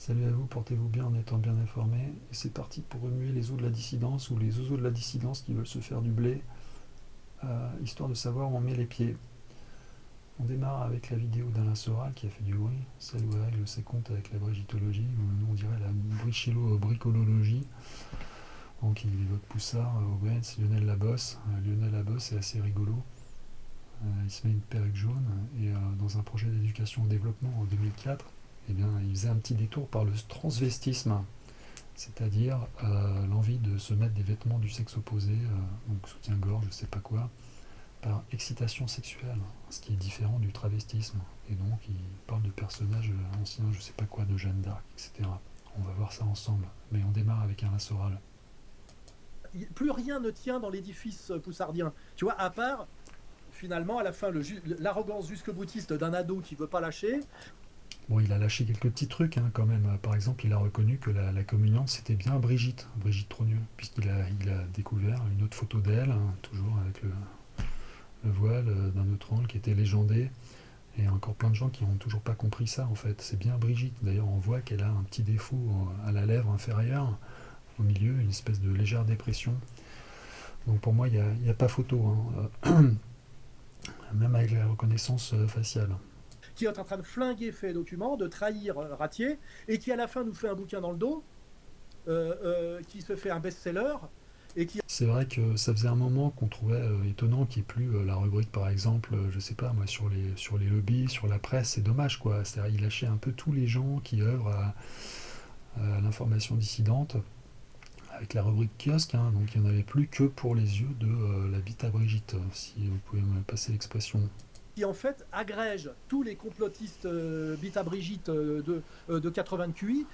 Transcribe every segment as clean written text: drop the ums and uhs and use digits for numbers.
Salut à vous, portez-vous bien en étant bien informés. Et c'est parti pour remuer les os de la dissidence ou les oiseaux de la dissidence qui veulent se faire du blé, histoire de savoir où on met les pieds. On démarre avec la vidéo d'Alain Soral qui a fait du bruit, celle où il règle ses comptes avec la brigitologie, ou nous on dirait la brichello-bricolologie. Donc il évoque Poussard, Aubens, Lionel Labosse. Lionel Labosse est assez rigolo. Il se met une perruque jaune et dans un projet d'éducation au développement en 2004, eh bien, il faisait un petit détour par le transvestisme, c'est-à-dire l'envie de se mettre des vêtements du sexe opposé, donc soutien-gorge, je sais pas quoi, par excitation sexuelle, ce qui est différent du travestisme. Et donc il parle de personnages anciens, je sais pas quoi, de Jeanne d'Arc, etc. On va voir ça ensemble, mais on démarre avec un Soral. Plus rien ne tient dans l'édifice poussardien. Tu vois, à part, finalement, à la fin, l'arrogance jusque-boutiste d'un ado qui veut pas lâcher. Bon, il a lâché quelques petits trucs quand même. Par exemple, il a reconnu que la communiante, c'était bien Brigitte Trogneux, puisqu'il a découvert une autre photo d'elle, toujours avec le voile d'un autre angle qui était légendé. Et encore plein de gens qui n'ont toujours pas compris ça, en fait. C'est bien Brigitte. D'ailleurs, on voit qu'elle a un petit défaut à la lèvre inférieure, au milieu, une espèce de légère dépression. Donc pour moi, il n'y a pas photo, même avec la reconnaissance faciale. Qui est en train de flinguer fait documents, de trahir Ratier, et qui à la fin nous fait un bouquin dans le dos, qui se fait un best-seller, et qui... C'est vrai que ça faisait un moment qu'on trouvait étonnant qu'il n'y ait plus la rubrique, par exemple, je sais pas moi, sur les lobbies, sur la presse. C'est dommage, quoi. C'est-à-dire, il lâchait un peu tous les gens qui œuvrent à l'information dissidente avec la rubrique kiosque, donc il n'y en avait plus que pour les yeux de la bite à Brigitte, si vous pouvez me passer l'expression. qui en fait agrège tous les complotistes Bita Brigitte de 80 QI.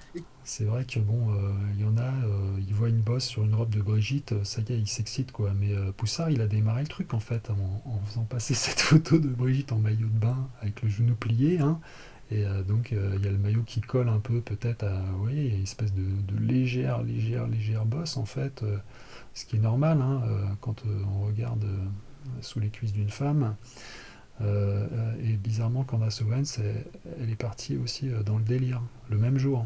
C'est vrai que bon, il y en a, ils voient une bosse sur une robe de Brigitte, ça y est, ils s'excitent, quoi. Mais Poussard, il a démarré le truc en fait en faisant passer cette photo de Brigitte en maillot de bain avec le genou plié, et donc il y a le maillot qui colle un peu peut-être à, oui, il y a une espèce de légère bosse en fait, ce qui est normal quand on regarde sous les cuisses d'une femme. Et bizarrement, Candace Owens, elle est partie aussi dans le délire, le même jour.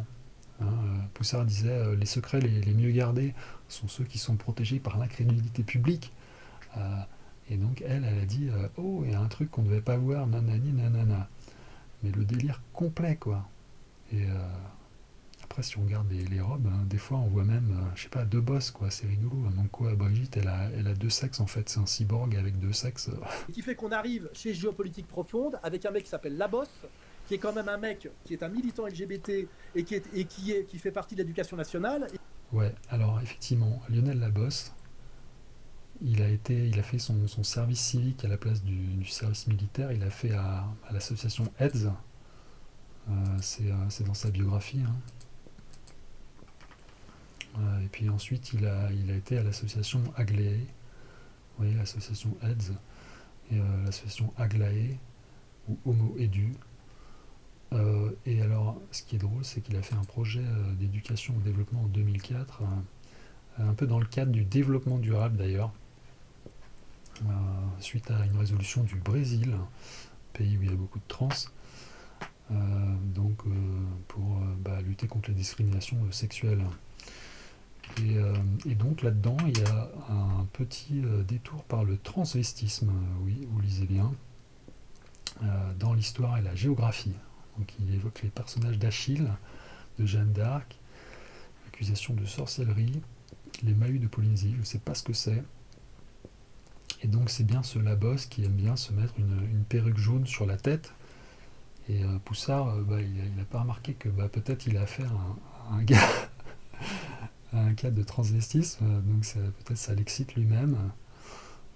Poussard disait les secrets les mieux gardés sont ceux qui sont protégés par l'incrédulité publique. Euh, et donc elle a dit oh, il y a un truc qu'on ne devait pas voir, nanani nanana. Mais le délire complet, quoi. Et après, si on regarde les robes, des fois on voit même, je sais pas, deux bosses, quoi. C'est rigolo. Donc quoi, Brigitte, elle a deux sexes en fait. C'est un cyborg avec deux sexes. Et qui fait qu'on arrive chez Géopolitique Profonde avec un mec qui s'appelle Labosse, qui est quand même un mec qui est un militant LGBT qui fait partie de l'éducation nationale. Ouais. Alors effectivement, Lionel Labosse, il a fait son service civique à la place du service militaire. Il a fait à l'association AIDS. C'est dans sa biographie. Et puis ensuite, il a été à l'association Aglaé. Vous voyez, l'association AIDS. Et l'association Aglaé, ou Homo Edu. Et alors, ce qui est drôle, c'est qu'il a fait un projet d'éducation au développement en 2004, un peu dans le cadre du développement durable d'ailleurs, suite à une résolution du Brésil, pays où il y a beaucoup de trans, donc pour lutter contre les discriminations sexuelles. Et donc là-dedans, il y a un petit détour par le transvestisme, oui, vous lisez bien, dans l'histoire et la géographie. Donc il évoque les personnages d'Achille, de Jeanne d'Arc, accusation de sorcellerie, les Mahus de Polynésie, je ne sais pas ce que c'est. Et donc c'est bien ce Labosse qui aime bien se mettre une perruque jaune sur la tête. Et Poussard, il n'a pas remarqué que peut-être il a affaire à un cas de transvestisme, donc peut-être ça l'excite lui-même.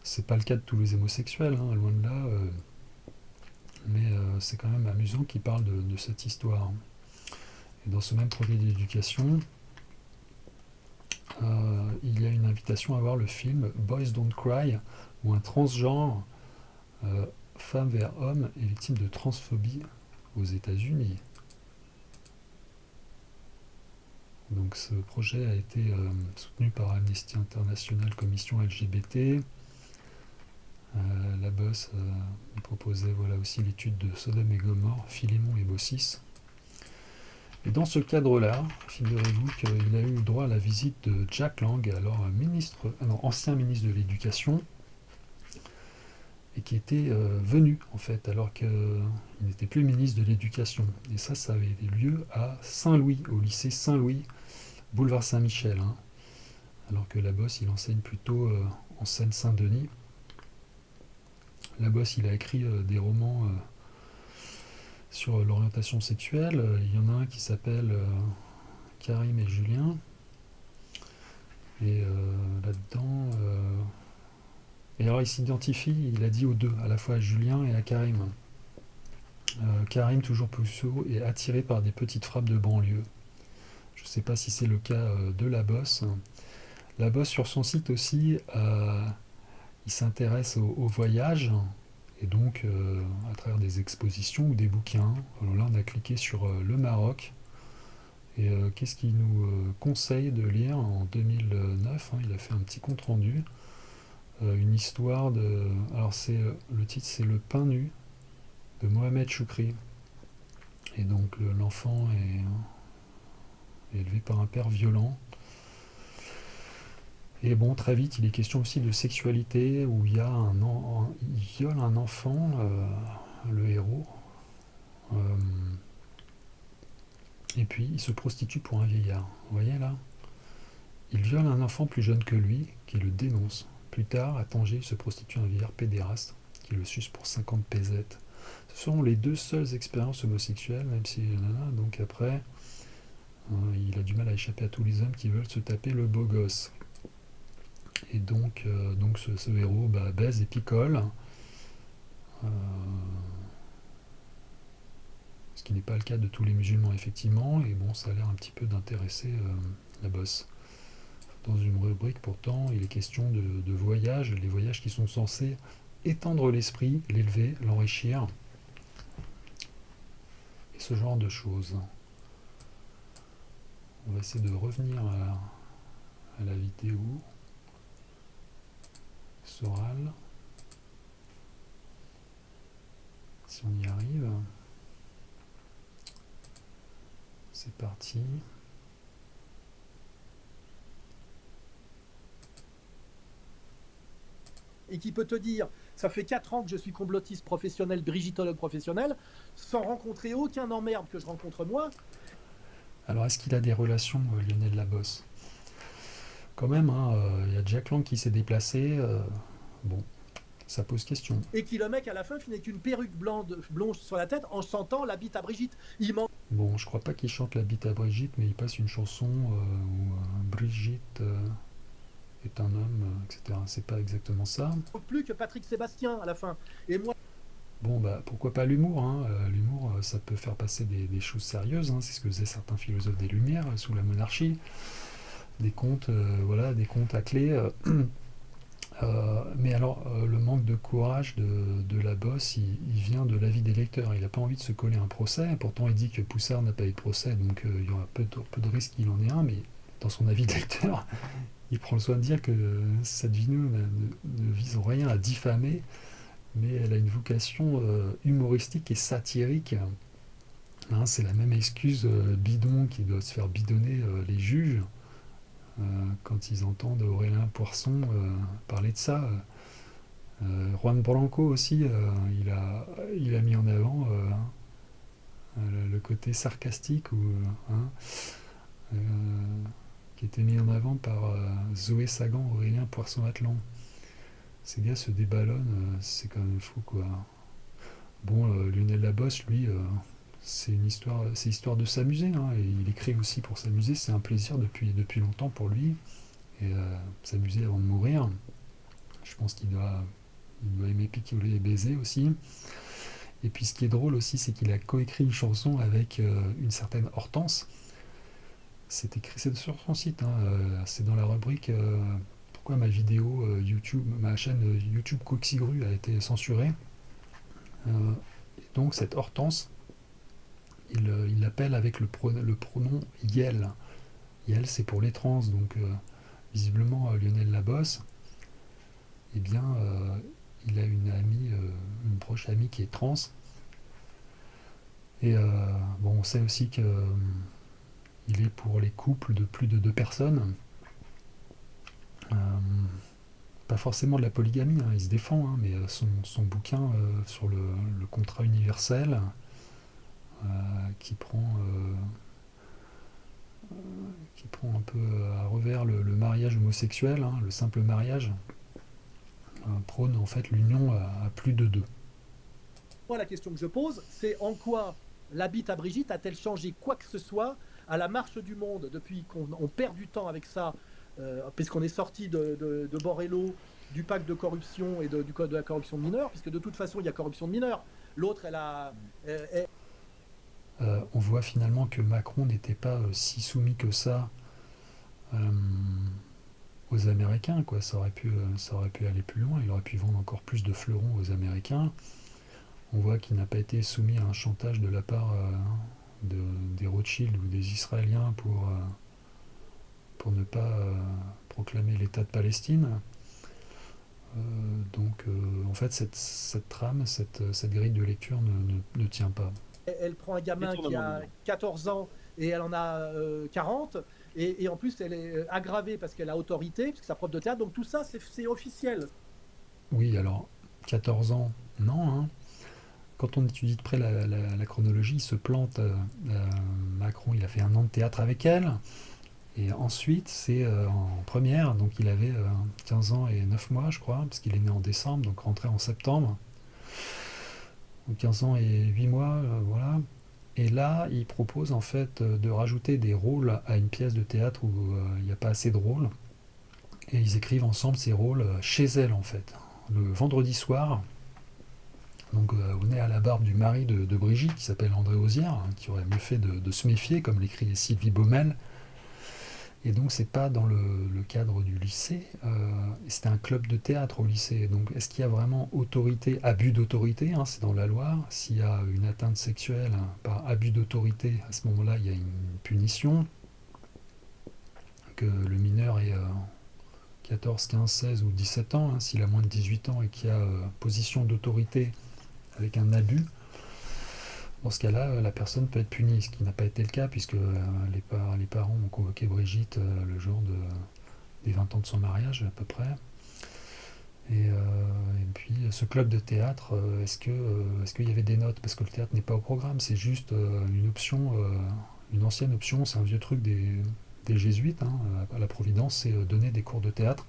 C'est pas le cas de tous les homosexuels, loin de là, mais c'est quand même amusant qu'il parle de cette histoire. Et dans ce même projet d'éducation, il y a une invitation à voir le film Boys Don't Cry, où un transgenre, femme vers homme, est victime de transphobie aux États-Unis. Donc ce projet a été soutenu par Amnesty International Commission LGBT. La bosse proposait voilà aussi l'étude de Sodome et Gomorrhe, Philémon et Baucis. Et dans ce cadre-là, figurez-vous qu'il a eu droit à la visite de Jack Lang, alors ancien ministre de l'Éducation, et qui était venu en fait, alors qu'il n'était plus ministre de l'Éducation. Et ça avait lieu à Saint-Louis, au lycée Saint-Louis, boulevard Saint-Michel, hein. Alors que Labosse, il enseigne plutôt en Seine-Saint-Denis. Labosse, il a écrit des romans sur l'orientation sexuelle. Il y en a un qui s'appelle Karim et Julien. Et là-dedans... Et alors il s'identifie, il a dit aux deux, à la fois à Julien et à Karim. Karim, toujours puceau, est attiré par des petites frappes de banlieue. Je ne sais pas si c'est le cas de Labosse. Labosse, sur son site aussi, il s'intéresse au voyage, et donc à travers des expositions ou des bouquins. Alors là, on a cliqué sur le Maroc. Et qu'est-ce qu'il nous conseille de lire en 2009, hein, il a fait un petit compte-rendu. Une histoire de... Alors le titre, c'est Le pain nu de Mohamed Choukri. Et donc l'enfant est élevé par un père violent. Et bon, très vite, il est question aussi de sexualité, où il viole un enfant, le héros. Et puis, il se prostitue pour un vieillard. Vous voyez là? Il viole un enfant plus jeune que lui, qui le dénonce. Plus tard, à Tanger, il se prostitue un vieillard pédéraste, qui le suce pour 50 pesettes. Ce sont les deux seules expériences homosexuelles, même si donc après, il a du mal à échapper à tous les hommes qui veulent se taper le beau gosse. Et donc ce héros baise et picole, ce qui n'est pas le cas de tous les musulmans effectivement, et bon, ça a l'air un petit peu d'intéresser Labosse. Dans une rubrique pourtant, il est question de voyages, les voyages qui sont censés étendre l'esprit, l'élever, l'enrichir, et ce genre de choses. On va essayer de revenir à la vidéo. Soral. Si on y arrive. C'est parti. Et qui peut te dire, ça fait 4 ans que je suis complotiste professionnel, brigittologue professionnel, sans rencontrer aucun emmerde que je rencontre moi. Alors, est-ce qu'il a des relations, Lionel Labosse? Quand même, hein, y a Jack Lang qui s'est déplacé. Bon, ça pose question. Et qui le mec à la fin finit avec une perruque blanche sur la tête en chantant la bite à Brigitte. Il manque Bon, je crois pas qu'il chante la bite à Brigitte, mais il passe une chanson où Brigitte est un homme, etc. C'est pas exactement ça. plus que Patrick Sébastien à la fin. Et moi, Bon, pourquoi pas l'humour, hein. L'humour, ça peut faire passer des choses sérieuses, hein. C'est ce que faisaient certains philosophes des Lumières sous la monarchie. Des contes, des contes à clé. Mais alors, le manque de courage de Labosse, il vient de l'avis des lecteurs. Il n'a pas envie de se coller un procès. Pourtant, il dit que Poussard n'a pas eu de procès, donc il y aura peu de risques qu'il en ait un. Mais dans son avis de lecteur, il prend le soin de dire que cette vidéo ne vise en rien à diffamer, mais elle a une vocation humoristique et satirique. Hein, c'est la même excuse bidon qui doit se faire bidonner les juges quand ils entendent Aurélien Poisson parler de ça. Juan Branco aussi, il a mis en avant le côté sarcastique hein, euh, qui était mis en avant par Zoé Sagan, Aurélien Poisson-Atlan. Ces gars se déballonnent, c'est quand même fou quoi. Bon, Lionel Labosse, lui, c'est histoire de s'amuser, hein, et il écrit aussi pour s'amuser, c'est un plaisir depuis longtemps pour lui, et s'amuser avant de mourir. Je pense qu'il doit aimer picoler et baiser aussi. Et puis ce qui est drôle aussi, c'est qu'il a coécrit une chanson avec une certaine Hortense. C'est sur son site, hein, c'est dans la rubrique pourquoi ma vidéo YouTube, ma chaîne YouTube Coxigru a été censurée. Et donc cette Hortense, il l'appelle avec le pronom Yel. Yel, c'est pour les trans, donc visiblement Lionel Labosse, eh bien, il a une amie, une proche amie qui est trans. Et bon, on sait aussi que il est pour les couples de plus de 2 personnes. Euh, Pas forcément de la polygamie, hein, il se défend, hein, mais son bouquin sur le contrat universel, euh, qui prend, euh, qui prend un peu à revers le mariage homosexuel, hein, le simple mariage, prône en fait l'union à plus de deux. Moi, la question que je pose, c'est en quoi la bite à Brigitte a-t-elle changé quoi que ce soit à la marche du monde depuis qu'on perd du temps avec ça, puisqu'on est sorti de Borrello, du pacte de corruption et du code de la corruption de mineurs, puisque de toute façon, il y a corruption de mineurs. L'autre, On voit finalement que Macron n'était pas si soumis que ça euh, aux Américains, quoi. Ça aurait pu aller plus loin, il aurait pu vendre encore plus de fleurons aux Américains. On voit qu'il n'a pas été soumis à un chantage de la part des Rothschild ou des Israéliens pour ne pas proclamer l'État de Palestine. En fait, cette trame, cette grille de lecture ne tient pas. elle prend un gamin qui Détournement de a mineur. 14 ans et elle en a 40, et en plus, elle est aggravée parce qu'elle a autorité, puisque c'est sa prof de théâtre, donc tout ça, c'est officiel. Oui, alors, 14 ans, non, hein. Quand on étudie de près la chronologie, il se plante. Macron, il a fait 1 an de théâtre avec elle. Et ensuite, c'est en première, donc il avait 15 ans et 9 mois, je crois, parce qu'il est né en décembre, donc rentré en septembre. Donc 15 ans et 8 mois, voilà. Et là, il propose en fait de rajouter des rôles à une pièce de théâtre où il n'y a pas assez de rôles. Et ils écrivent ensemble ces rôles chez elle, en fait. Le vendredi soir, donc on est à la barbe du mari de Brigitte, qui s'appelle André Osière, hein, qui aurait mieux fait de se méfier, comme l'écrit Sylvie Baumel. Et donc c'est pas dans le cadre du lycée, c'était un club de théâtre au lycée. Donc est-ce qu'il y a vraiment autorité, abus d'autorité, hein, c'est dans la loi. S'il y a une atteinte sexuelle, hein, par abus d'autorité, à ce moment-là il y a une punition. Que le mineur ait 14, 15, 16 ou 17 ans, hein, s'il a moins de 18 ans et qu'il y a position d'autorité avec un abus, dans ce cas-là, la personne peut être punie, ce qui n'a pas été le cas puisque les parents ont convoqué Brigitte le jour des 20 ans de son mariage à peu près. Et puis ce club de théâtre, est-ce qu'il y avait des notes? Parce que le théâtre n'est pas au programme, c'est juste une option, une ancienne option, c'est un vieux truc des jésuites, hein, à la Providence, c'est donner des cours de théâtre.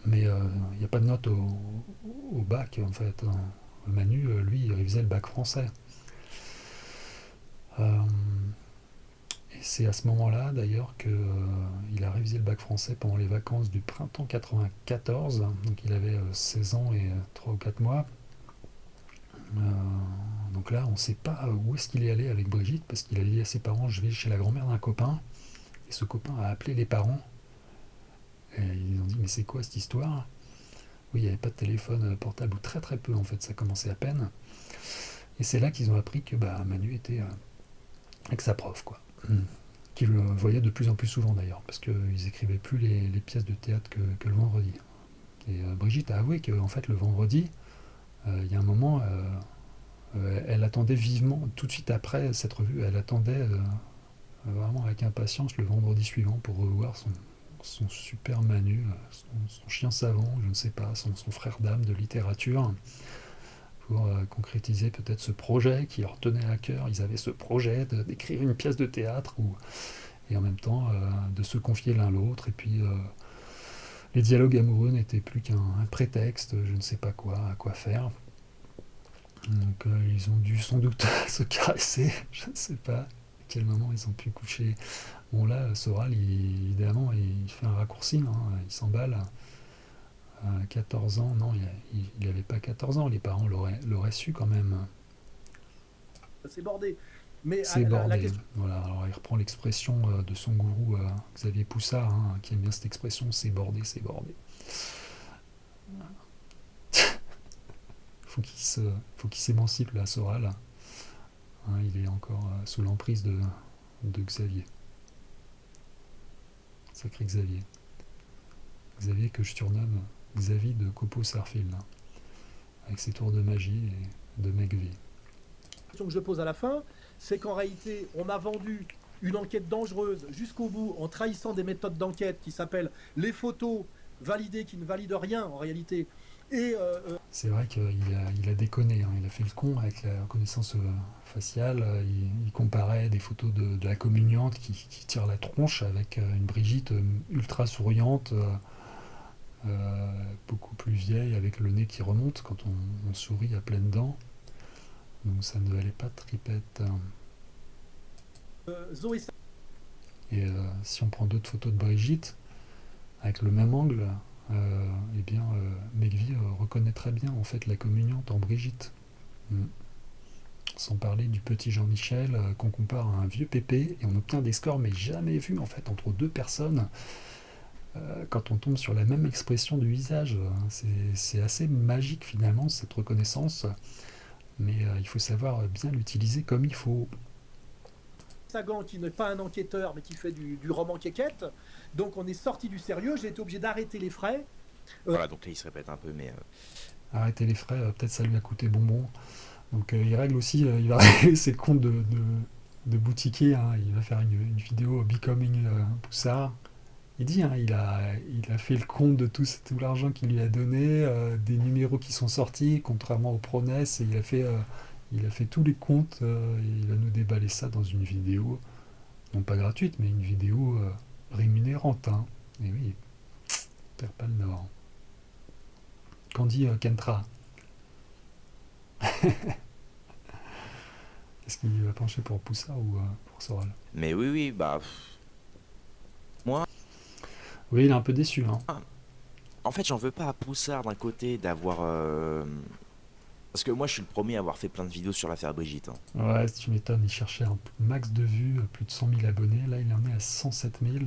Mais il n'y a pas de notes au bac en fait, hein. Manu, lui, il révisait le bac français. Euh, et c'est à ce moment-là d'ailleurs qu'il a révisé le bac français pendant les vacances du printemps 94. Donc il avait 16 ans et 3 ou 4 mois. Euh, donc là, on ne sait pas où est-ce qu'il est allé avec Brigitte parce qu'il a dit à ses parents, je vais chez la grand-mère d'un copain. Et ce copain a appelé les parents. Et ils ont dit, mais c'est quoi cette histoire? Oui, il n'y avait pas de téléphone portable, ou très très peu en fait, ça commençait à peine. Et c'est là qu'ils ont appris que Manu était avec sa prof, quoi. Qu'ils le voyaient de plus en plus souvent d'ailleurs, parce qu'ils écrivaient plus les pièces de théâtre que le vendredi. Et Brigitte a avoué qu'en fait le vendredi, il y a un moment, elle attendait vivement, tout de suite après cette revue, elle attendait vraiment avec impatience le vendredi suivant pour revoir son super Manu, son chien savant, je ne sais pas, son frère d'âme de littérature, pour concrétiser peut-être ce projet qui leur tenait à cœur. Ils avaient ce projet d'écrire une pièce de théâtre et en même temps de se confier l'un l'autre. Et puis les dialogues amoureux n'étaient plus qu'un prétexte, je ne sais pas quoi, à quoi faire. Donc ils ont dû sans doute se caresser, je ne sais pas à quel moment ils ont pu coucher. Bon là, Soral, évidemment, il fait un raccourci, hein, il s'emballe. 14 ans, non, il n'avait pas 14 ans, les parents l'auraient su quand même. C'est bordé. Mais C'est la bordé. question, Voilà, alors il reprend l'expression de son gourou Xavier Poussard, hein, qui aime bien cette expression, c'est bordé, c'est bordé. Faut qu'il s'émancipe là, Soral. Hein, il est encore sous l'emprise de Xavier. Sacré Xavier. Xavier que je surnomme Xavier de Copo-Sarfield, hein, avec ses tours de magie et de McVie. que je pose à la fin, c'est qu'en réalité, on m'a vendu une enquête dangereuse jusqu'au bout en trahissant des méthodes d'enquête qui s'appellent les photos validées qui ne valident rien en réalité. Et C'est vrai qu'il a déconné, hein. Il a fait le con avec la reconnaissance faciale. Il comparait des photos de la communiante qui tire la tronche avec une Brigitte ultra souriante, beaucoup plus vieille, avec le nez qui remonte quand on sourit à pleines dents. Donc ça ne valait pas de tripette. Zoé Et si on prend d'autres photos de Brigitte, avec le même angle, eh bien, McVie reconnaît très bien en fait la communiante en Brigitte. Mm. Sans parler du petit Jean-Michel qu'on compare à un vieux Pépé et on obtient des scores mais jamais vus en fait entre deux personnes quand on tombe sur la même expression du visage. C'est assez magique finalement cette reconnaissance, mais il faut savoir bien l'utiliser comme il faut. Sagan, qui n'est pas un enquêteur, mais qui fait du roman quéquette. Donc on est sorti du sérieux, j'ai été obligé d'arrêter les frais. Voilà, donc là il se répète un peu, mais Arrêter les frais, peut-être ça lui a coûté bonbon. Donc il règle aussi, il va régler ses comptes de boutiquier, hein. Il va faire une vidéo Becoming Poussard. Il dit, hein, il a fait le compte de tout l'argent qu'il lui a donné, des numéros qui sont sortis, contrairement au Prones, et il a fait tous les comptes, et il va nous déballer ça dans une vidéo, non pas gratuite, mais une vidéo rémunérante, hein. Et oui, perd pas le nord. Qu'en dit Kentra? Est-ce qu'il va pencher pour Poussard ou pour Soral? oui, oui, bah moi, Oui, il est un peu déçu, hein. en fait, j'en veux pas à Poussard d'un côté d'avoir parce que moi je suis le premier à avoir fait plein de vidéos sur l'affaire Brigitte, hein. Ouais, si tu m'étonnes, il cherchait un max de vues, plus de 100 000 abonnés. Là, il en est à 107 000.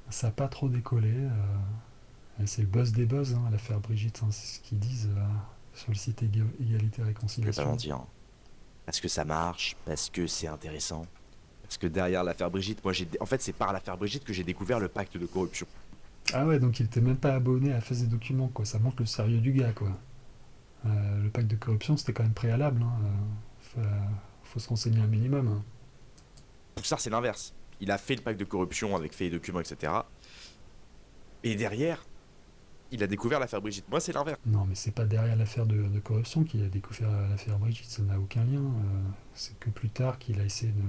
Ça n'a pas trop décollé. C'est le buzz des buzz, hein, l'affaire Brigitte, hein, c'est ce qu'ils disent sur le site Égalité Je vais pas Réconciliation. mentir, hein. Parce que ça marche, parce que c'est intéressant. Parce que derrière l'affaire Brigitte, en fait, c'est par l'affaire Brigitte que j'ai découvert le pacte de corruption. Ah ouais, donc il était même pas abonné à Face des Documents, quoi. Ça montre le sérieux du gars, quoi. Le pacte de corruption, c'était quand même préalable, hein. Faut se renseigner un minimum, hein. Poussard, c'est l'inverse. Il a fait le pacte de corruption avec fait et documents, etc. Et derrière, il a découvert l'affaire Brigitte. Moi, c'est l'inverse. Non, mais c'est pas derrière l'affaire de corruption qu'il a découvert l'affaire Brigitte, ça n'a aucun lien. C'est que plus tard qu'il a essayé de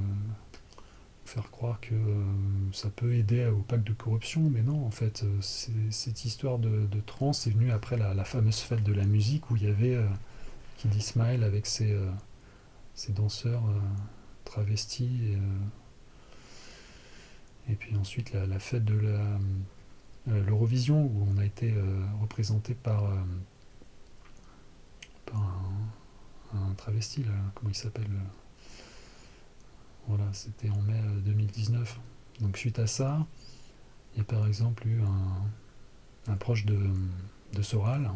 faire croire que ça peut aider au pacte de corruption, mais non, en fait, cette histoire de trans est venue après la fameuse fête de la musique où il y avait Kid Ismail avec ses danseurs travestis, et puis ensuite la fête de l'Eurovision où on a été représenté par un travesti, là, comment il s'appelle, voilà, c'était en mai 2019. Donc suite à ça, il y a par exemple eu un proche de Soral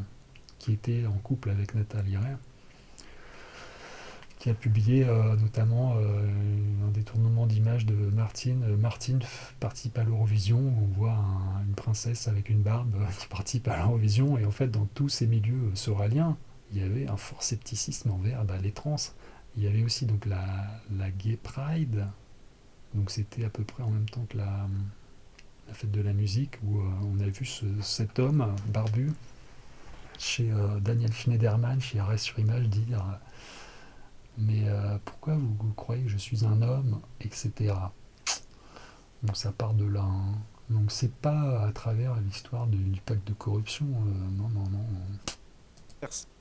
qui était en couple avec Nathalie Ray, qui a publié notamment un détournement d'image de Martine. Martine participe à l'Eurovision, on voit une princesse avec une barbe qui participe à l'Eurovision, et en fait dans tous ces milieux soraliens, il y avait un fort scepticisme envers les trans. Il y avait aussi donc la Gay Pride, donc c'était à peu près en même temps que la fête de la musique, où on a vu cet homme barbu chez Daniel Schneiderman, chez Arrêt sur Image, dire mais pourquoi vous croyez que je suis un homme, etc. Donc ça part de là, hein. Donc c'est pas à travers l'histoire du pacte de corruption, non, non, non.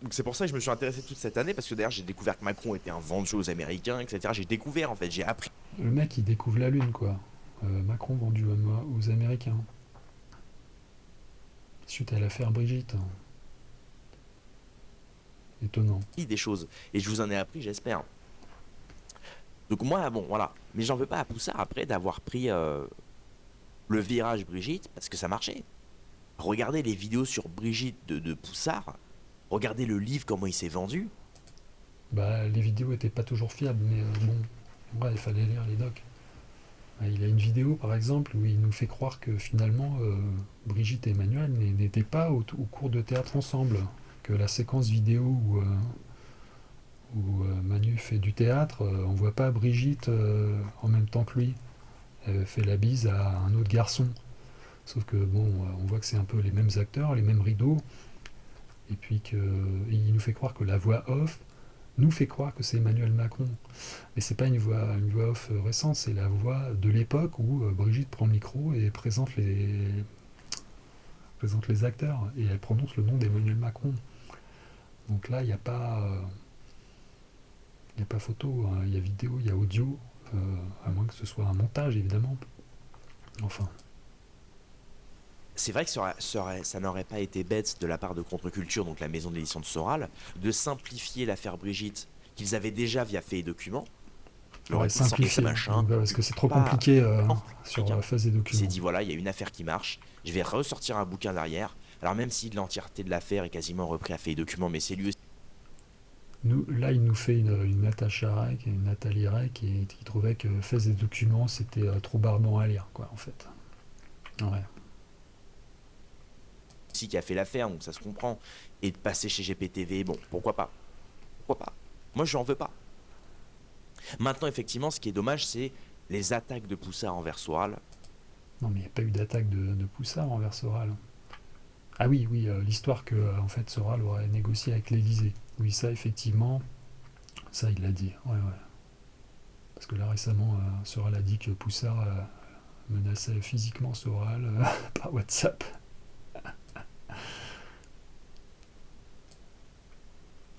Donc c'est pour ça que je me suis intéressé toute cette année, parce que d'ailleurs j'ai découvert que Macron était un vendu aux Américains, etc. J'ai découvert, en fait, j'ai appris. Le mec il découvre la lune, quoi. Macron vendu aux Américains. Suite à l'affaire Brigitte. Étonnant. Des choses. Et je vous en ai appris, j'espère. Donc moi, bon, voilà. Mais j'en veux pas à Poussard après d'avoir pris le virage Brigitte, parce que ça marchait. Regardez les vidéos sur Brigitte de Poussard. Regardez le livre, comment il s'est vendu. Bah les vidéos étaient pas toujours fiables, mais bon, ouais, il fallait lire les docs. Il a une vidéo par exemple où il nous fait croire que finalement Brigitte et Emmanuel n'étaient pas au cours de théâtre ensemble, que la séquence vidéo où où Manu fait du théâtre, on voit pas Brigitte en même temps que lui. Elle fait la bise à un autre garçon. Sauf que bon, on voit que c'est un peu les mêmes acteurs, les mêmes rideaux, et puis qu'il nous fait croire que la voix off nous fait croire que c'est Emmanuel Macron. Mais c'est pas une voix off récente, c'est la voix de l'époque où Brigitte prend le micro et présente les acteurs, et elle prononce le nom d'Emmanuel Macron. Donc là, il n'y a pas. Il n'y a pas photo, hein. Il y a vidéo, il y a audio, à moins que ce soit un montage évidemment. Enfin, C'est vrai que ça n'aurait pas été bête de la part de Contre-Culture, donc la maison d'édition de Soral, de simplifier l'affaire Brigitte, qu'ils avaient déjà via fait et documents. Je leur ouais, ai dit sans effet simplifié, machin, parce que c'est trop pas compliqué compliqué, hein. sur phase des Il s'est documents. dit voilà, il y a une affaire qui marche, je vais ressortir un bouquin derrière. Alors même si l'entièreté de l'affaire est quasiment repris à fait et documents, mais c'est lui aussi. Nous, là, il nous fait une Natacha Rek, une Nathalie Rek, qui trouvait que phase des documents c'était trop barbant à lire, quoi, en fait. Ouais. Qui a fait l'affaire, donc ça se comprend. Et de passer chez GPTV, bon, pourquoi pas? Pourquoi pas? Moi, je n'en veux pas. Maintenant, effectivement, ce qui est dommage, c'est les attaques de Poussard envers Soral. Non, mais il n'y a pas eu d'attaque de Poussard envers Soral. Ah oui, oui, l'histoire que en fait Soral aurait négocié avec l'Élysée. Oui, ça, effectivement, ça, il l'a dit. Ouais, ouais. Parce que là, récemment, Soral a dit que Poussard menaçait physiquement Soral par WhatsApp.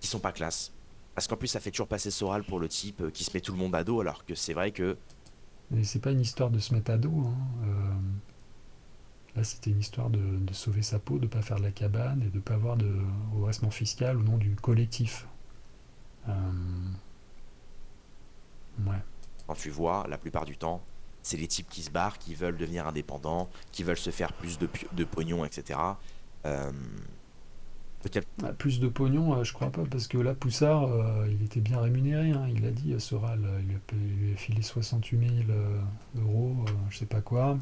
Qui sont pas classe. Parce qu'en plus, ça fait toujours passer Soral pour le type qui se met tout le monde à dos, alors que c'est vrai que Mais c'est pas une histoire de se mettre à dos, hein. Là, c'était une histoire de sauver sa peau, de ne pas faire de la cabane et de ne pas avoir de redressement fiscal au nom du collectif. Euh, ouais. quand tu vois, la plupart du temps, c'est les types qui se barrent, qui veulent devenir indépendants, qui veulent se faire plus de pognon, etc. Euh, peut-être Ah, plus de pognon, je crois pas, parce que là, Poussard, il était bien rémunéré, hein. Il l'a dit, Soral, il lui a filé 68 000 euros, je sais pas quoi.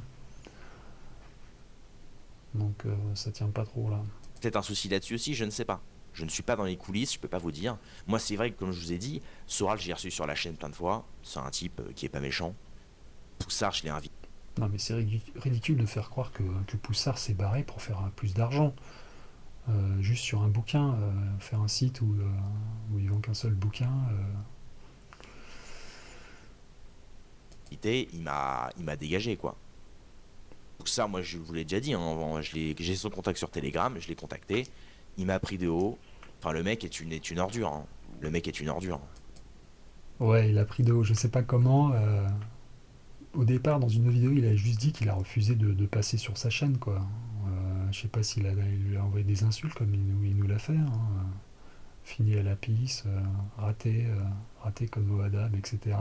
Donc ça tient pas trop là. peut-être un souci là-dessus aussi, je ne sais pas. Je ne suis pas dans les coulisses, je peux pas vous dire. Moi, c'est vrai que comme je vous ai dit, Soral, j'ai reçu sur la chaîne plein de fois. C'est un type qui est pas méchant. Poussard, je l'ai invité. Non, mais c'est ridicule de faire croire que Poussard s'est barré pour faire plus d'argent. Juste sur un bouquin, faire un site où ils vendent qu'un seul bouquin. Il m'a dégagé, quoi. Poussard, moi, je vous l'ai déjà dit, hein, j'ai son contact sur Telegram, je l'ai contacté. Il m'a pris de haut. Enfin, le mec est une ordure, hein. Le mec est une ordure. Ouais, il a pris de haut, je sais pas comment. Au départ, dans une vidéo, il a juste dit qu'il a refusé de passer sur sa chaîne, quoi. Je sais pas il lui a envoyé des insultes comme il nous l'a fait, hein. Fini à la pisse, raté comme Moadab, etc.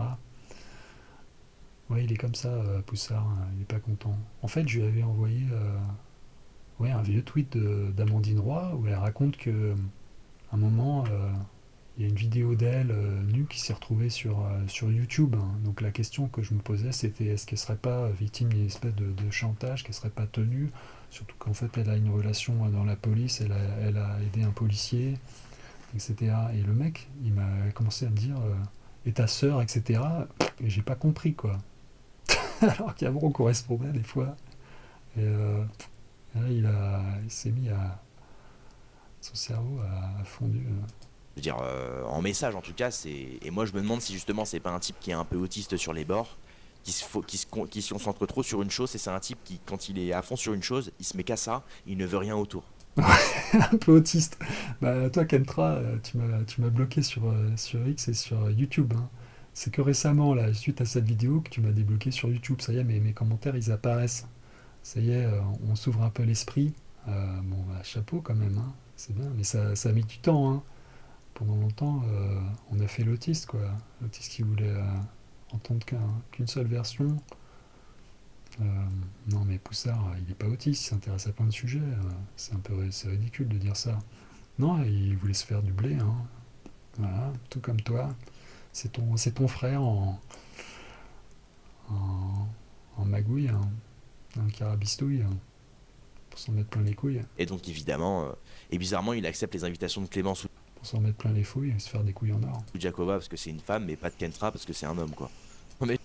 Ouais, il est comme ça, Poussard, hein, il est pas content. En fait, je lui avais envoyé ouais, un vieux tweet d'Amandine Roy où elle raconte que à un moment, il y a une vidéo d'elle nue qui s'est retrouvée sur YouTube, hein. Donc la question que je me posais, c'était est-ce qu'elle serait pas victime d'une espèce de chantage, qu'elle serait pas tenue, surtout qu'en fait elle a une relation dans la police, elle a aidé un policier, etc. Et le mec, il m'a commencé à me dire et ta sœur, etc. Et j'ai pas compris, quoi. Alors qu'avant on correspondait des fois. Et là, il s'est mis à. Son cerveau a fondu. Je veux dire, en message, en tout cas, c'est. Et moi, je me demande si justement, c'est pas un type qui est un peu autiste sur les bords, qui se concentre trop sur une chose, et c'est un type qui, quand il est à fond sur une chose, il se met qu'à ça, il ne veut rien autour. Un peu autiste. Bah, toi, Kentra, tu m'as bloqué sur X et sur YouTube, hein. C'est que récemment, là, suite à cette vidéo, que tu m'as débloqué sur YouTube. Ça y est, mes commentaires, ils apparaissent. Ça y est, on s'ouvre un peu l'esprit. Bon, bah, chapeau quand même, hein. C'est bien, mais ça a mis du temps, hein. Pendant longtemps, on a fait l'autiste, quoi. L'autiste qui voulait entendre qu'une seule version. Euh, non, mais Poussard, il n'est pas autiste, il s'intéresse à plein de sujets. C'est ridicule de dire ça. Non, il voulait se faire du blé, hein. Voilà, tout comme toi. C'est ton frère en, en magouille, hein, en carabistouille, hein, pour s'en mettre plein les couilles. Et donc, évidemment, et bizarrement, il accepte les invitations de Clémence. s'en mettre plein les fouilles et se faire des couilles en or. Jakova parce que c'est une femme, mais pas de Kentra parce que c'est un homme, quoi. Mais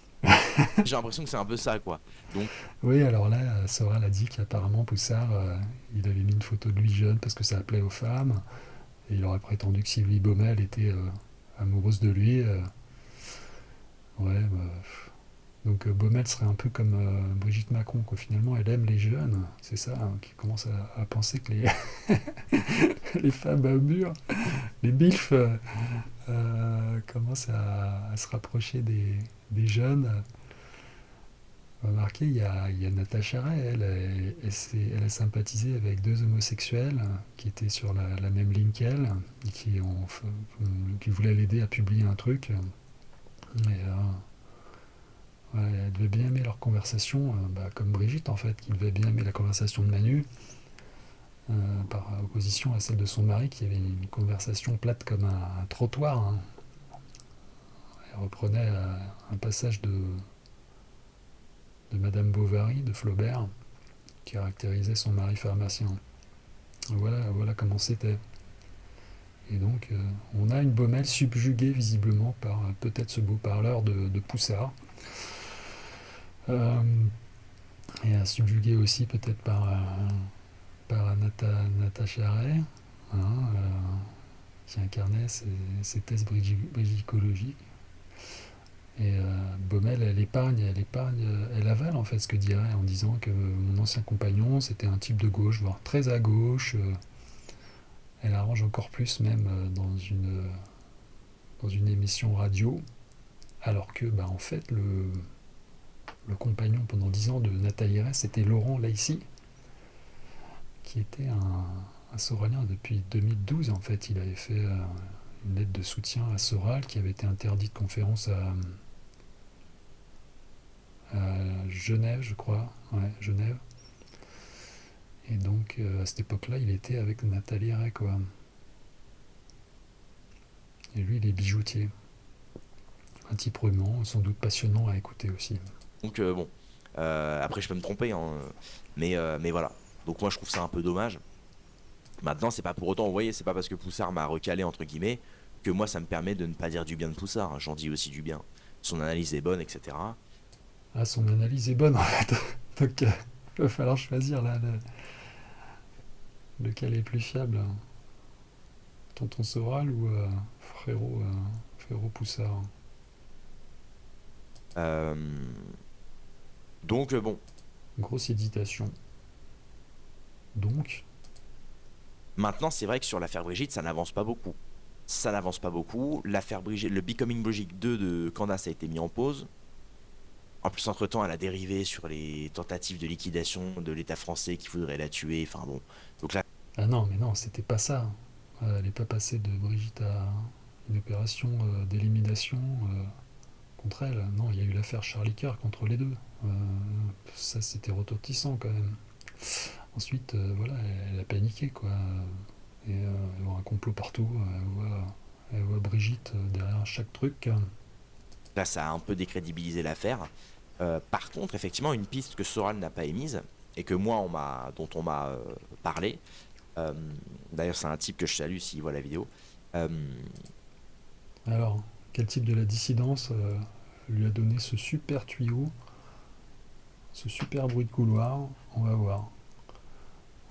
j'ai l'impression que c'est un peu ça, quoi. Donc, Oui, alors là, Soral a dit qu'apparemment Poussard, il avait mis une photo de lui jeune parce que ça appelait aux femmes, et il aurait prétendu que Sylvie Baumel était amoureuse de lui. Ouais, bah, donc Baumel serait un peu comme Brigitte Macron, quoi. Finalement, elle aime les jeunes, c'est ça, hein, qui commence à penser que les, les femmes mûres, les MILF, commencent à se rapprocher des jeunes. Remarquez, il y a Natacha Ray, elle a sympathisé avec deux homosexuels qui étaient sur la même ligne qu'elle, et qui voulaient l'aider à publier un truc. Et, ouais, elle devait bien aimer leur conversation, comme Brigitte en fait, qui devait bien aimer la conversation de Manu, par opposition à celle de son mari, qui avait une conversation plate comme un trottoir, hein. Elle reprenait un passage de Madame Bovary, de Flaubert, qui caractérisait son mari pharmacien. Voilà comment c'était. Et donc, on a une Baumelle subjuguée visiblement par peut-être ce beau parleur de Poussard. Euh, et subjuguée aussi peut-être par Natacha Ray, hein, qui incarnait ses thèses brigicologiques. Et Baumel, elle avale en fait ce que dirait en disant que mon ancien compagnon c'était un type de gauche, voire très à gauche. Elle arrange encore plus même dans une émission radio, alors que en fait le compagnon pendant 10 ans de Nathalie Ray c'était Laurent Laissy, qui était un Soralien depuis 2012 en fait. Il avait fait une lettre de soutien à Soral qui avait été interdit de conférence à Genève, je crois. Ouais, Genève. Et donc, à cette époque-là, il était avec Nathalie Ray, quoi. Et lui, il est bijoutier. Un type roman, sans doute passionnant à écouter aussi. bon. Après, je peux me tromper, hein, mais voilà. Donc, moi, je trouve ça un peu dommage. Maintenant, c'est pas pour autant, vous voyez, c'est pas parce que Poussard m'a recalé, entre guillemets, que moi, ça me permet de ne pas dire du bien de Poussard, hein. J'en dis aussi du bien. Son analyse est bonne, etc. Ah, son analyse est bonne, en fait. Donc, il va falloir choisir, là, lequel est plus fiable. Tonton Soral ou frérot Poussard. Euh, donc, bon. Grosse hésitation. Donc, Maintenant, c'est vrai que sur l'affaire Brigitte, ça n'avance pas beaucoup. Ça n'avance pas beaucoup. L'affaire Brigitte, le Becoming Brigitte 2 de Candace a été mis en pause. En plus, entre-temps, elle a dérivé sur les tentatives de liquidation de l'État français qui voudrait la tuer. Enfin bon. Donc là, ah non, mais non, c'était pas ça. Elle n'est pas passée de Brigitte à une opération d'élimination contre elle. Non, il y a eu l'affaire Charlie Carr contre les deux. Euh, Ça, c'était retentissant quand même. Ensuite, voilà, elle a paniqué, quoi. Et elle voit un complot partout. Elle voit Brigitte derrière chaque truc. là, ça a un peu décrédibilisé l'affaire. Par contre, effectivement, une piste que Soral n'a pas émise et que moi, dont on m'a parlé. euh, D'ailleurs, c'est un type que je salue s'il voit la vidéo. euh, Alors, quel type de la dissidence lui a donné ce super tuyau, ce super bruit de couloir? On va voir.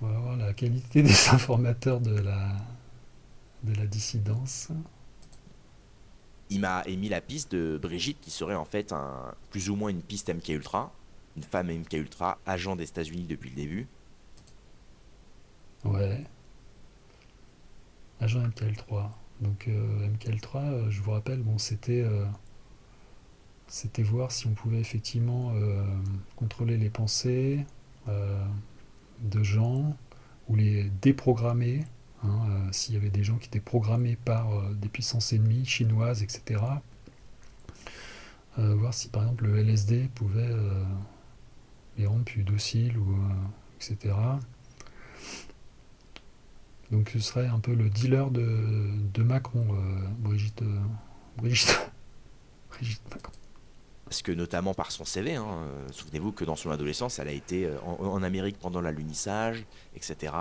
On va voir la qualité des informateurs de la dissidence. il m'a émis la piste de Brigitte qui serait en fait plus ou moins une piste MK Ultra, une femme MK Ultra, agent des États-Unis depuis le début. Ouais, agent MKL3. Donc MKL3, je vous rappelle, bon, c'était voir si on pouvait effectivement contrôler les pensées euh, de gens ou les déprogrammer, hein, s'il y avait des gens qui étaient programmés par des puissances ennemies chinoises, etc. Voir si par exemple le LSD pouvait les rendre plus dociles, ou etc. Donc ce serait un peu le dealer de Macron, Brigitte, Brigitte Macron. Parce que notamment par son CV, hein, souvenez-vous que dans son adolescence, elle a été en Amérique pendant l'alunissage, etc.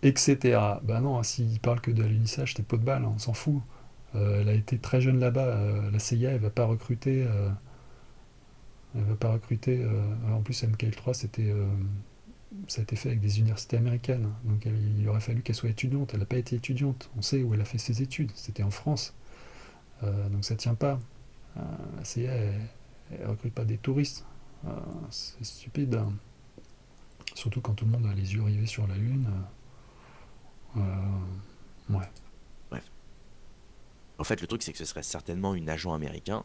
etc. Bah non, s'il parle que de l'alunissage, t'es pot de balle, hein, on s'en fout. Elle a été très jeune là-bas. La CIA, elle va pas recruter. Elle va pas recruter. En plus, MK3, ça a été fait avec des universités américaines. Donc il aurait fallu qu'elle soit étudiante. Elle n'a pas été étudiante. On sait où elle a fait ses études. C'était en France. Donc ça tient pas. La CIA, elle recrute pas des touristes. C'est stupide, hein. Surtout quand tout le monde a les yeux rivés sur la Lune. Ouais. Bref. En fait, le truc, c'est que ce serait certainement une agent américain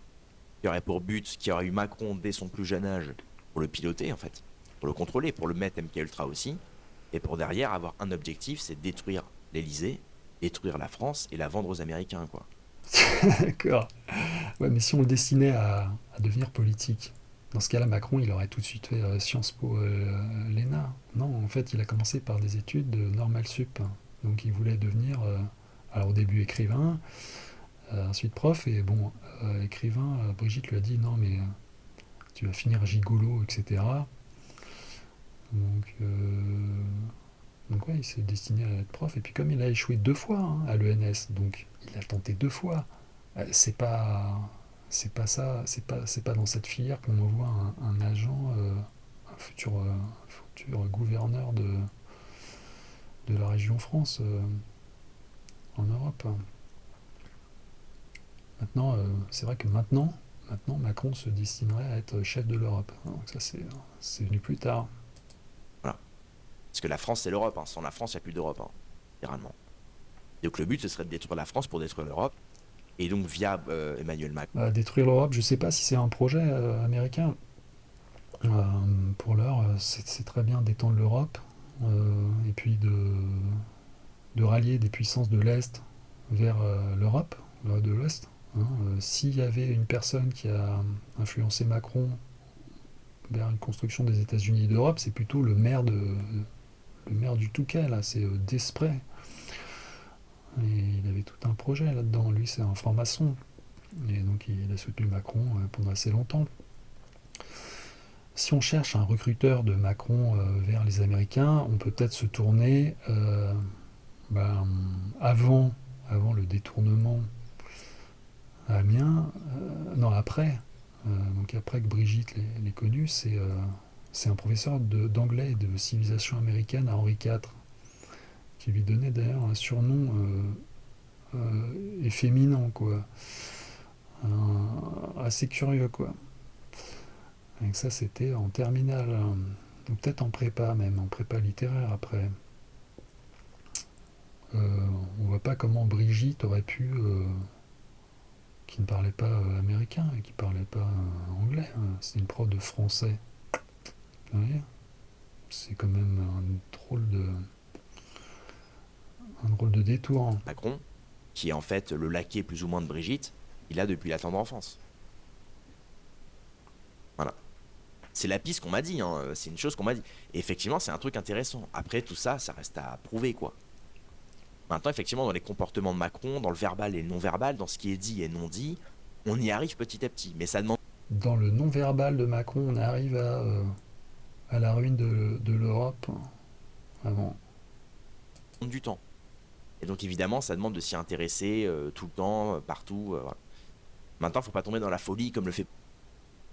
qui aurait pour but, qui aurait eu Macron dès son plus jeune âge pour le piloter, en fait, pour le contrôler, pour le mettre MK Ultra aussi, et pour derrière avoir un objectif, c'est détruire l'Elysée, détruire la France et la vendre aux Américains, quoi. D'accord. Ouais, mais si on le destinait à devenir politique, dans ce cas-là, Macron, il aurait tout de suite fait Sciences Po l'ENA. Non, en fait, il a commencé par des études de Normal Sup. Donc, il voulait devenir, alors au début écrivain, ensuite prof, et bon, écrivain, Brigitte lui a dit non, mais tu vas finir gigolo, etc. Donc, ouais, il s'est destiné à être prof. Et puis, comme il a échoué 2 fois hein, à l'ENS, donc il a tenté 2 fois. C'est pas, c'est pas dans cette filière qu'on envoie un agent, un futur gouverneur de la région France en Europe. Maintenant, c'est vrai que maintenant, Macron se destinerait à être chef de l'Europe. Donc ça, c'est venu plus tard. Voilà. Parce que la France, c'est l'Europe, hein. Sans la France, il n'y a plus d'Europe, hein, littéralement. Donc le but, ce serait de détruire la France pour détruire l'Europe. Et donc via Emmanuel Macron. Détruire l'Europe, je sais pas si c'est un projet américain. Pour l'heure, c'est très bien d'étendre l'Europe et puis de rallier des puissances de l'Est vers l'Europe, de l'Ouest. Hein. S'il y avait une personne qui a influencé Macron vers une construction des États-Unis et d'Europe, c'est plutôt le maire du Touquet, là, c'est Desprez. Et il avait tout un projet là-dedans. Lui, c'est un franc-maçon. Et donc, il a soutenu Macron pendant assez longtemps. Si on cherche un recruteur de Macron vers les Américains, on peut peut-être se tourner ben, avant, avant le détournement à Amiens, non après, donc après que Brigitte l'ait connu, c'est un professeur d'anglais et de civilisation américaine à Henri IV, qui lui donnait d'ailleurs un surnom efféminant, quoi. Assez curieux, quoi. Et ça, c'était en terminale, hein. Ou peut-être en prépa même, en prépa littéraire après. On voit pas comment Brigitte aurait pu, qui ne parlait pas américain et qui parlait pas anglais, hein. C'était une prof de français. Vous voyez, c'est quand même un drôle de détour, hein. Macron, qui est en fait le laquais plus ou moins de Brigitte, il a depuis la tendre enfance. Voilà. C'est la piste qu'on m'a dit, hein. C'est une chose qu'on m'a dit. Et effectivement, c'est un truc intéressant. Après, tout ça, ça reste à prouver, quoi. Maintenant, effectivement, dans les comportements de Macron, dans le verbal et le non-verbal, dans ce qui est dit et non dit, on y arrive petit à petit. Mais ça demande Dans le non-verbal de Macron, on arrive à la ruine de l'Europe. Avant. du temps. Et donc, évidemment, ça demande de s'y intéresser tout le temps, partout. Voilà. Maintenant, faut pas tomber dans la folie comme le fait.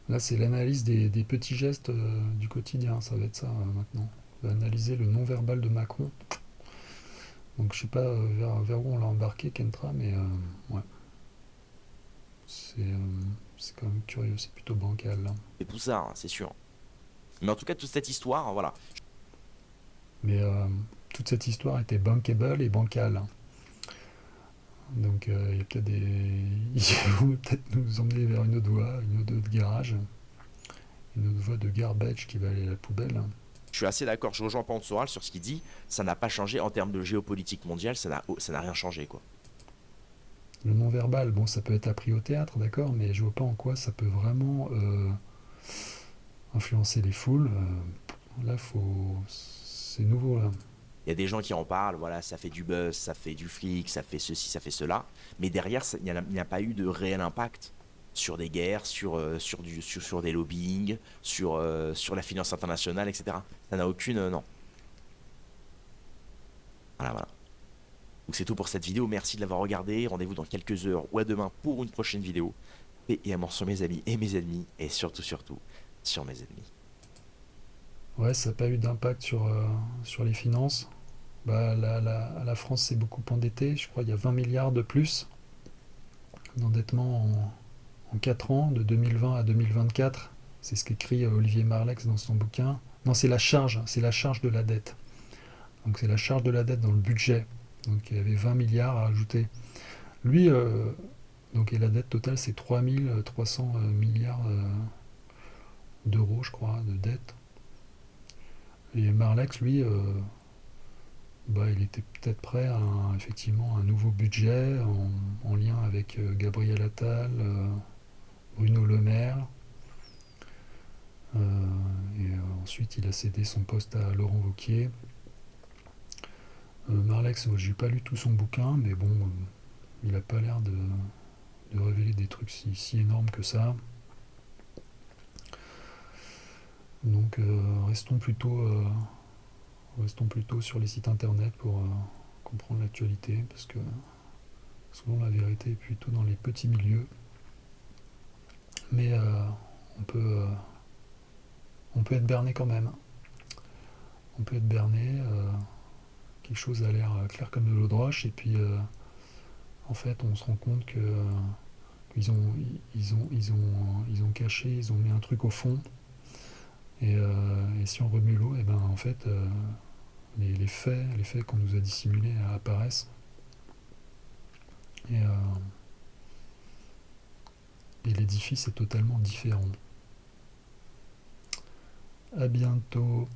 Là, c'est l'analyse des petits gestes du quotidien, ça va être ça maintenant. On va analyser le non-verbal de Macron. Donc je sais pas vers où on l'a embarqué, Kentra, mais ouais. C'est quand même curieux, c'est plutôt bancal là. C'est tout ça, hein, c'est sûr. Mais en tout cas, toute cette histoire, voilà. Mais toute cette histoire était bankable et bancale. Donc il y a peut-être il faut peut-être nous emmener vers une autre voie de garage, une autre voie de garbage qui va aller à la poubelle. Je suis assez d'accord, je rejoins Pantsoral sur ce qu'il dit. Ça n'a pas changé en termes de géopolitique mondiale, ça n'a rien changé, quoi. Le non-verbal, bon, ça peut être appris au théâtre, d'accord, mais je vois pas en quoi ça peut vraiment influencer les foules. Là, c'est nouveau, là. Il y a des gens qui en parlent, voilà, ça fait du buzz, ça fait du fric, ça fait ceci, ça fait cela. Mais derrière, il n'y a pas eu de réel impact sur des guerres, sur des lobbying, sur la finance internationale, etc. Ça n'a aucune. Non. Voilà, voilà. Donc c'est tout pour cette vidéo. Merci de l'avoir regardé. Rendez-vous dans quelques heures ou à demain pour une prochaine vidéo. Paix et amour sur mes amis et mes ennemis. Et surtout, surtout, sur mes ennemis. Ouais, ça n'a pas eu d'impact sur les finances. Bah, la France s'est beaucoup endettée. Je crois qu'il y a 20 milliards de plus d'endettement en 4 ans, de 2020 à 2024. C'est ce qu'écrit Olivier Marleix dans son bouquin. Non, c'est la charge de la dette. Donc c'est la charge de la dette dans le budget. Donc il y avait 20 milliards à ajouter. Lui, donc, et la dette totale, c'est 3300 milliards d'euros, je crois, de dette. Et Marlex, lui, bah, il était peut-être prêt à effectivement un nouveau budget en lien avec Gabriel Attal, Bruno Le Maire. Ensuite, il a cédé son poste à Laurent Wauquiez. Marlex, j'ai pas lu tout son bouquin, mais bon, il n'a pas l'air de révéler des trucs si énormes que ça. Donc restons plutôt sur les sites internet pour comprendre l'actualité, parce que souvent la vérité est plutôt dans les petits milieux. Mais on peut, on peut être berné quand même. On peut être berné, quelque chose a l'air clair comme de l'eau de roche, et puis en fait on se rend compte que ils ont caché, ils ont mis un truc au fond, et si on remue l'eau, et ben en fait les faits qu'on nous a dissimulés apparaissent, et, et l'édifice est totalement différent. À bientôt.